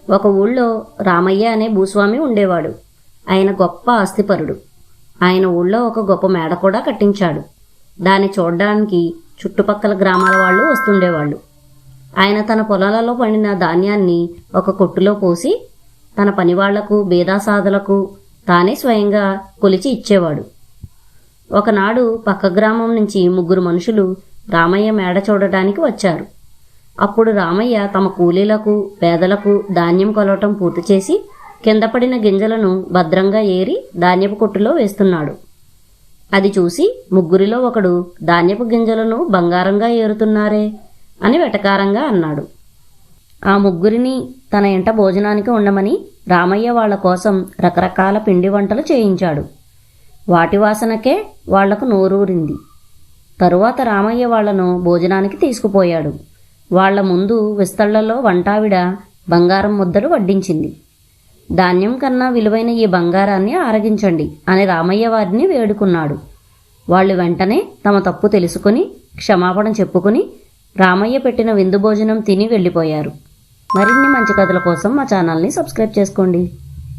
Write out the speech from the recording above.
ఒక ఊళ్ళో రామయ్య అనే భూస్వామి ఉండేవాడు. ఆయన గొప్ప ఆస్తిపరుడు. ఆయన ఊళ్ళో ఒక గొప్ప మేడ కూడా కట్టించాడు. దాన్ని చూడడానికి చుట్టుపక్కల గ్రామాల వాళ్ళు వస్తుండేవాళ్ళు. ఆయన తన పొలాలలో పండిన ధాన్యాన్ని ఒక కొట్టులో పోసి తన పనివాళ్లకు బీదాసాదులకు తానే స్వయంగా కొలిచి ఇచ్చేవాడు. ఒకనాడు పక్క గ్రామం నుంచి 3 మనుషులు రామయ్య మేడ చూడటానికి వచ్చారు. అప్పుడు రామయ్య తమ కూలీలకు పేదలకు ధాన్యం కొలవటం పూర్తి చేసి కింద పడిన గింజలను భద్రంగా ఏరి ధాన్యపు కొట్టులో వేస్తున్నాడు. అది చూసి ముగ్గురిలో ఒకడు, ధాన్యపు గింజలను బంగారంగా ఏరుతున్నారే అని వెటకారంగా అన్నాడు. ఆ ముగ్గురిని తన ఇంట భోజనానికి ఉండమని రామయ్య వాళ్ల కోసం రకరకాల పిండి వంటలు చేయించాడు. వాటి వాసనకే వాళ్లకు నోరూరింది. తరువాత రామయ్య వాళ్లను భోజనానికి తీసుకుపోయాడు. వాళ్ల ముందు విస్తళ్లలో వంటావిడ బంగారం ముద్దలు వడ్డించింది. ధాన్యం కన్నా విలువైన ఈ బంగారాన్ని ఆరగించండి అని రామయ్య వారిని వేడుకున్నాడు. వాళ్ళు వెంటనే తమ తప్పు తెలుసుకుని క్షమాపణ చెప్పుకుని రామయ్య పెట్టిన విందు భోజనం తిని వెళ్ళిపోయారు. మరిన్ని మంచి కథల కోసం మా ఛానల్ని సబ్స్క్రైబ్ చేసుకోండి.